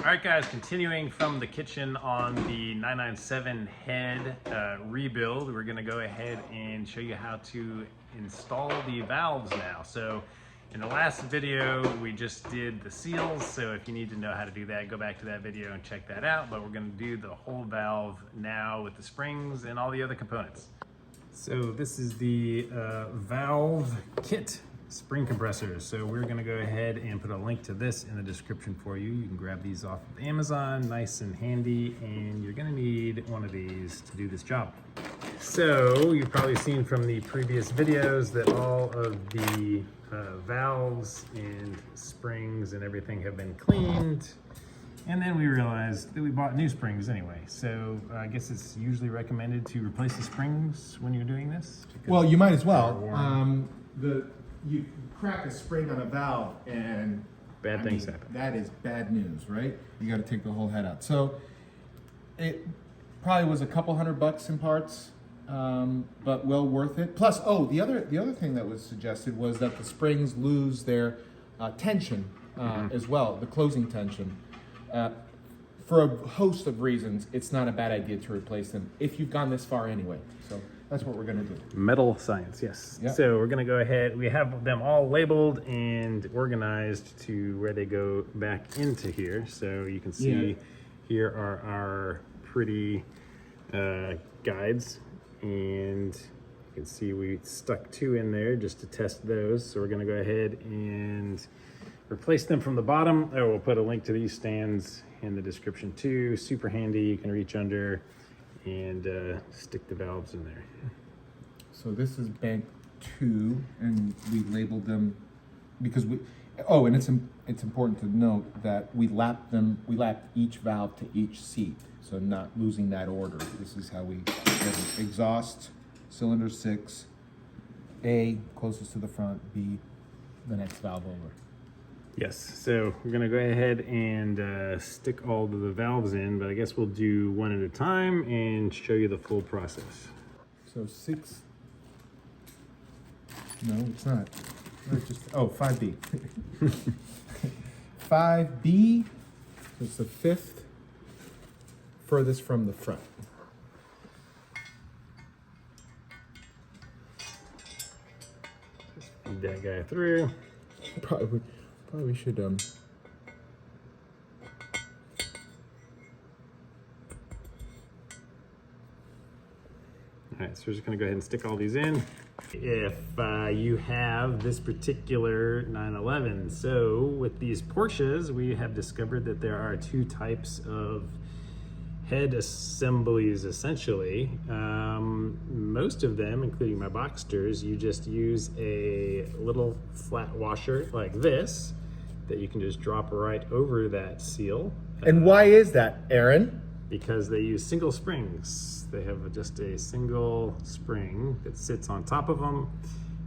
All right, guys, continuing from the kitchen on the 997 head rebuild, we're gonna go ahead and show you how to install the valves now. So in the last video, we just did the seals. So if you need to know how to do that, go back to that video and check that out. But we're gonna do the whole valve now with the springs and all the other components. So this is the valve kit. Spring compressors. So we're gonna go ahead and put a link to this in the description for you. You can grab these off of Amazon, nice and handy, and you're gonna need one of these to do this job. So you've probably seen from the previous videos that all of the valves and springs and everything have been cleaned. And then we realized that we bought new springs anyway. So I guess it's usually recommended to replace the springs when you're doing this. Well, you might as well. You crack a spring on a valve and bad things happen. That is bad news, right? You got to take the whole head out. So it probably was a couple $100 in parts, but well worth it. Plus, the other thing that was suggested was that the springs lose their tension as well, the closing tension. For a host of reasons, it's not a bad idea to replace them if you've gone this far anyway. So that's what we're gonna do. Metal science, yes. Yep. So we're gonna go ahead, we have them all labeled and organized to where they go back into here. So you can see here are our pretty guides, and you can see we stuck 2 in there just to test those. So we're gonna go ahead and replace them from the bottom. We'll put a link to these stands in the description too. Super handy, you can reach under and stick the valves in there. So this is bank 2, and we labeled them because and it's important to note that we lapped each valve to each seat, so not losing that order. This is how we exhaust, cylinder 6, A closest to the front, B the next valve over. Yes, so we're gonna go ahead and stick all of the valves in, but I guess we'll do one at a time and show you the full process. So 6, no, it's not. Just 5B. 5B is the 5th furthest from the front. Just feed that guy through. Probably should All right, so we're just gonna go ahead and stick all these in. If you have this particular 911, so with these Porsches, we have discovered that there are 2 types of head assemblies essentially. Most of them, including my Boxsters, you just use a little flat washer like this that you can just drop right over that seal. And why is that, Aaron? Because they use single springs. They have just a single spring that sits on top of them.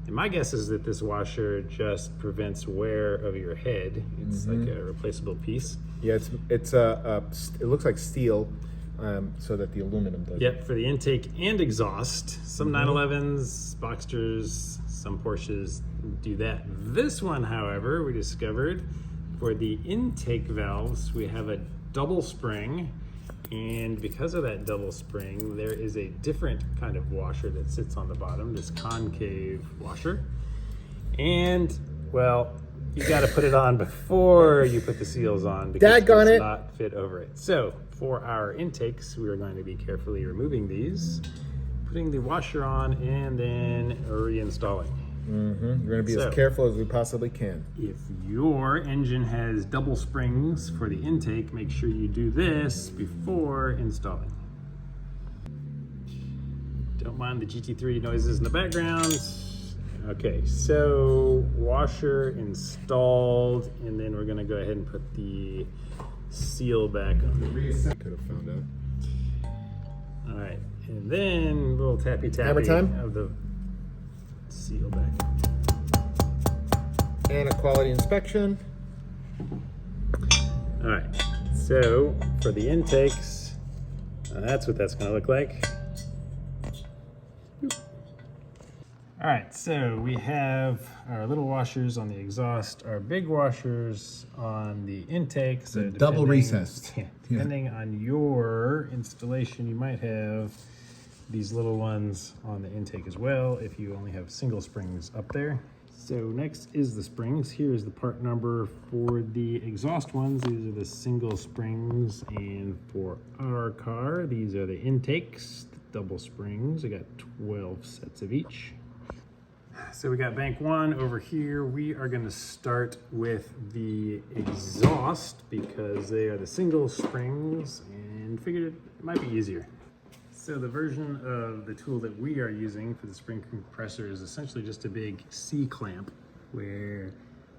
And my guess is that this washer just prevents wear of your head. It's like a replaceable piece. Yeah, it looks like steel, so that the aluminum does. Yep, for the intake and exhaust. Some 911s, Boxsters, some Porsches do that. This one, however, we discovered for the intake valves, we have a double spring. And because of that double spring, there is a different kind of washer that sits on the bottom, this concave washer. And, well, you got to put it on before you put the seals on because it does not fit over it. So for our intakes, we are going to be carefully removing these, putting the washer on, and then reinstalling. We're going to be as careful as we possibly can. If your engine has double springs for the intake, make sure you do this before installing. Don't mind the GT3 noises in the background. Okay, so washer installed, and then we're gonna go ahead and put the seal back on. Could have found out. All right, and then a little tappy Hammer time? of the seal back. And a quality inspection. All right, so for the intakes, that's what that's gonna look like. All right, so we have our little washers on the exhaust, our big washers on the intake. So double recessed. Yeah, depending on your installation, you might have these little ones on the intake as well if you only have single springs up there. So next is the springs. Here's the part number for the exhaust ones. These are the single springs, and for our car, these are the intakes, the double springs. I got 12 sets of each. So we got bank one over here. We are going to start with the exhaust because they are the single springs, and figured it might be easier. So the version of the tool that we are using for the spring compressor is essentially just a big C-clamp where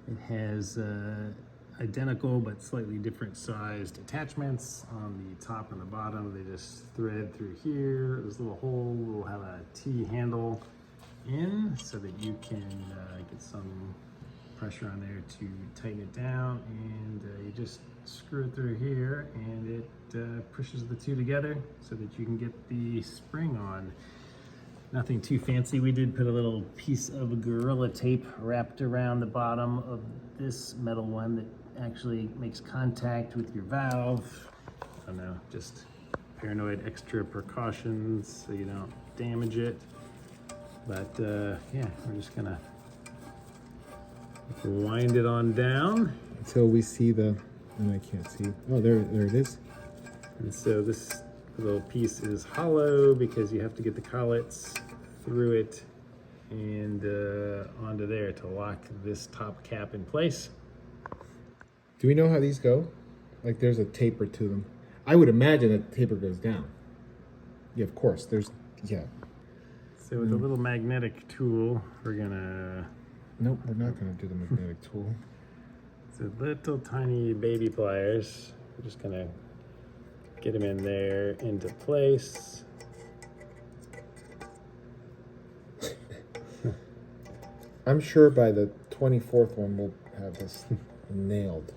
it has identical but slightly different sized attachments on the top and the bottom. They just thread through here. This little hole will have a T handle in so that you can get some pressure on there to tighten it down, and you just screw it through here and it pushes the two together so that you can get the spring on. Nothing too fancy. We did put a little piece of Gorilla Tape wrapped around the bottom of this metal one that actually makes contact with your valve. I don't know, just paranoid extra precautions so you don't damage it. But yeah, we're just gonna wind it on down until we see the, and I can't see. Oh, there it is. And so this little piece is hollow because you have to get the collets through it and onto there to lock this top cap in place. Do we know how these go? Like there's a taper to them. I would imagine that the taper goes down. Yeah, of course. There's, yeah. So with a little magnetic tool, we're gonna... Nope, we're not gonna do the magnetic tool. So little tiny baby pliers. We're just gonna get them in there into place. I'm sure by the 24th one we'll have this nailed.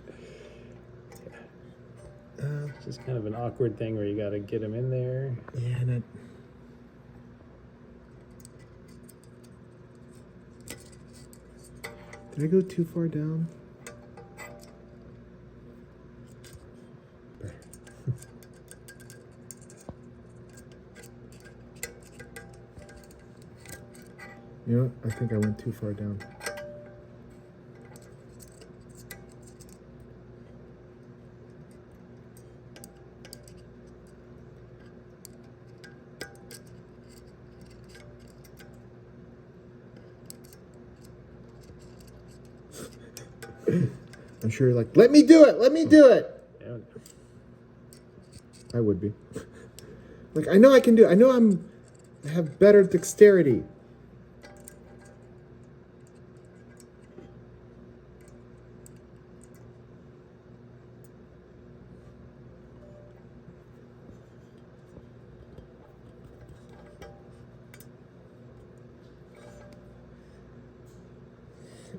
It's just kind of an awkward thing where you gotta get them in there. Yeah, and it... Did I go too far down? You know what? I think I went too far down. I'm sure you're like, let me do it, let me do it. Yeah. I would be. Like, I know I can do it. I know I have better dexterity.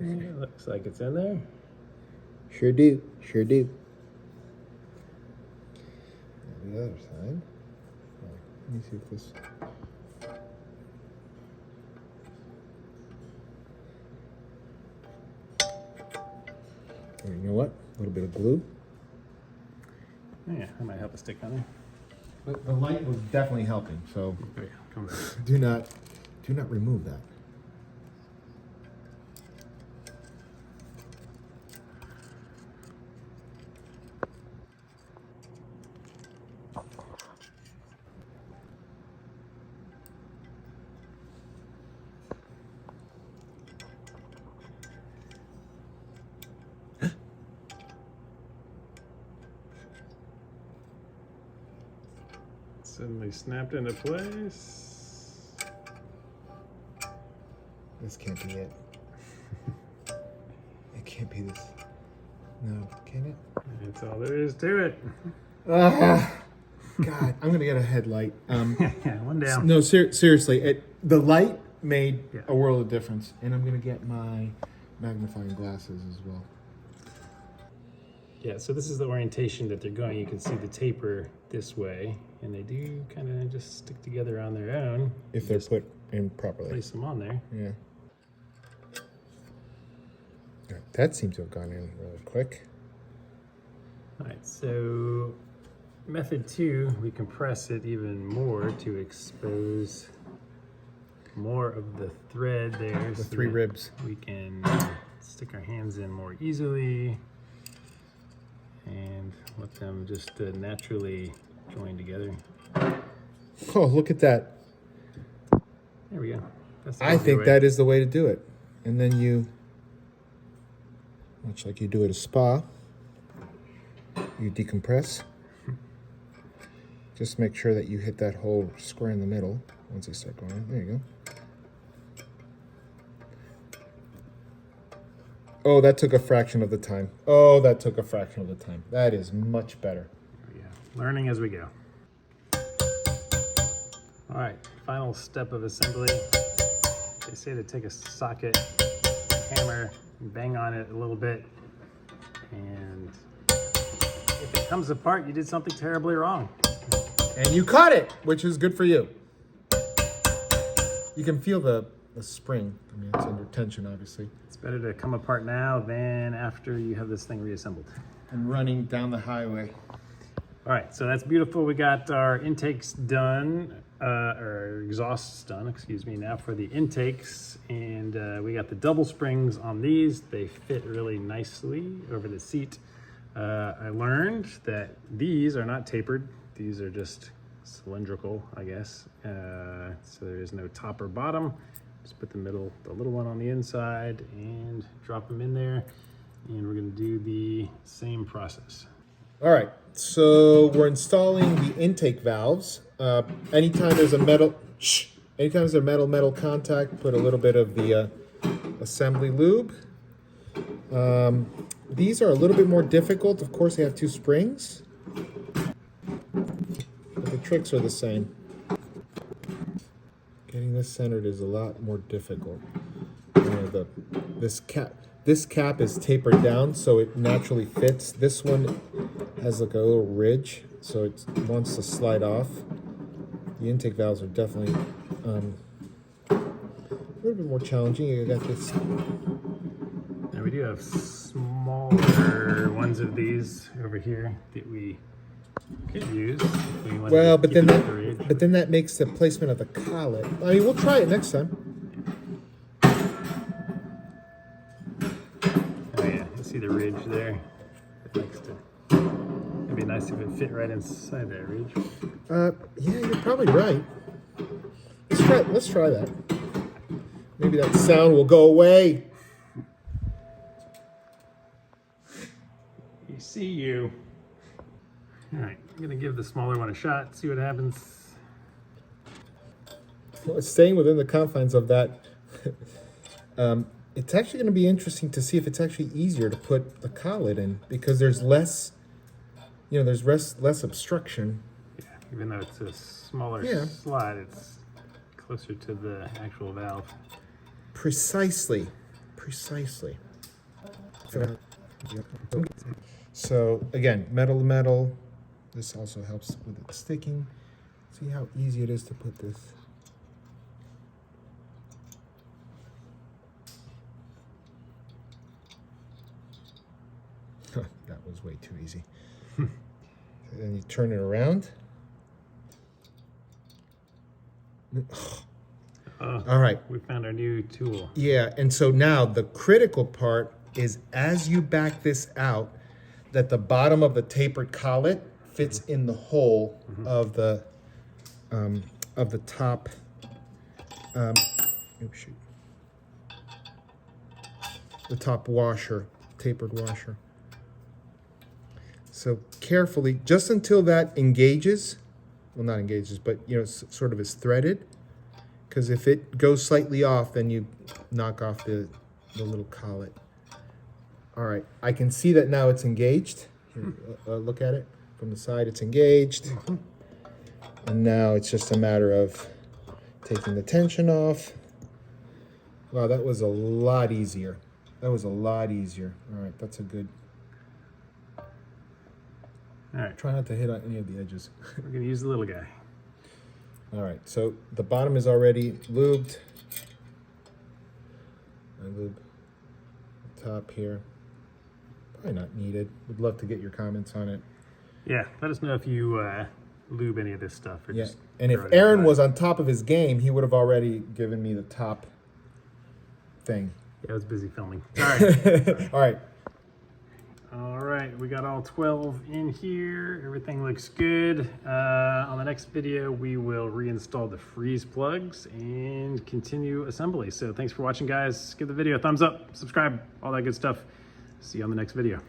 It looks like it's in there. Sure do, sure do. The other side. Let me see if this... You know what? A little bit of glue. Yeah, that might help a stick on there. But the light was definitely helping, so Oh yeah, come on. do not remove that. Suddenly snapped into place. This can't be it. It can't be this. No, can it? That's all there is to it. God, I'm gonna get a headlight. Yeah, one down. No, seriously, the light made Yeah. a world of difference, and I'm gonna get my magnifying glasses as well. Yeah, so this is the orientation that they're going. You can see the taper this way, and they do kind of just stick together on their own. If they're Just put in properly. Place them on there. Yeah. That seems to have gone in really quick. All right, so method 2, we compress it even more to expose more of the thread there. The 3 ribs. We can stick our hands in more easily and let them just naturally join together. Oh, look at that. There we go. That's I think that is the way to do it. And then you, much like you do at a spa, you decompress. Just make sure that you hit that hole square in the middle once they start going. There you go. Oh, that took a fraction of the time. Oh, that took a fraction of the time. That is much better. There we go. Learning as we go. All right, final step of assembly. They say to take a socket, hammer, and bang on it a little bit. And if it comes apart, you did something terribly wrong. And you caught it, which is good for you. You can feel the spring. I mean, it's under tension, obviously. It's better to come apart now than after you have this thing reassembled. And running down the highway. All right, so that's beautiful. We got our intakes done, or exhausts done, excuse me, now for the intakes. And we got the double springs on these. They fit really nicely over the seat. I learned that these are not tapered. These are just cylindrical, I guess. So there is no top or bottom. Just put the little one on the inside and drop them in there. And we're gonna do the same process. All right, so we're installing the intake valves. Anytime there's a metal contact, put a little bit of the assembly lube. These are a little bit more difficult. Of course, they have 2 springs, but the tricks are the same. Getting this centered is a lot more difficult. You know, this cap is tapered down, so it naturally fits. This one has like a little ridge, so it wants to slide off. The intake valves are definitely a little bit more challenging. You got this. Now we do have smaller ones of these over here that we could use. If we wanted Well, to but keep then it the ridge. but then that makes the placement of the collet. I mean, we'll try it next time. Oh yeah, you see the ridge there? It likes to. It'd be nice if it fit right inside that ridge. Yeah, you're probably right. Let's try that. Maybe that sound will go away. You see you. All right, I'm gonna give the smaller one a shot, see what happens. Well, staying within the confines of that, it's actually going to be interesting to see if it's actually easier to put the collet in, because there's less, there's less obstruction. Yeah, even though it's a smaller slot, it's closer to the actual valve. Precisely. So again, metal to metal. This also helps with it sticking. See how easy it is to put this. That was way too easy. Then you turn it around. All right. We found our new tool. Yeah, and so now the critical part is, as you back this out, that the bottom of the tapered collet fits in the hole of the top. The top washer, tapered washer. So carefully, just until that engages, well, not engages, but sort of is threaded. Because if it goes slightly off, then you knock off the little collet. All right, I can see that now it's engaged. Here, look at it from the side, it's engaged. And now it's just a matter of taking the tension off. Wow, that was a lot easier. All right, that's a good. All right, Try not to hit on any of the edges. we're gonna use the little guy. All right, so the bottom is already lubed. I lube the top here. Probably not needed. Would love to get your comments on it. Yeah, let us know if you lube any of this stuff. Or Yeah, just and if throw it in Aaron the was on top of his game, he would have already given me the top thing. Yeah, I was busy filming. All right. All right. All right, we got all 12 in here. Everything looks good. On the next video, we will reinstall the freeze plugs and continue assembly. So thanks for watching, guys. Give the video a thumbs up, subscribe, all that good stuff. See you on the next video.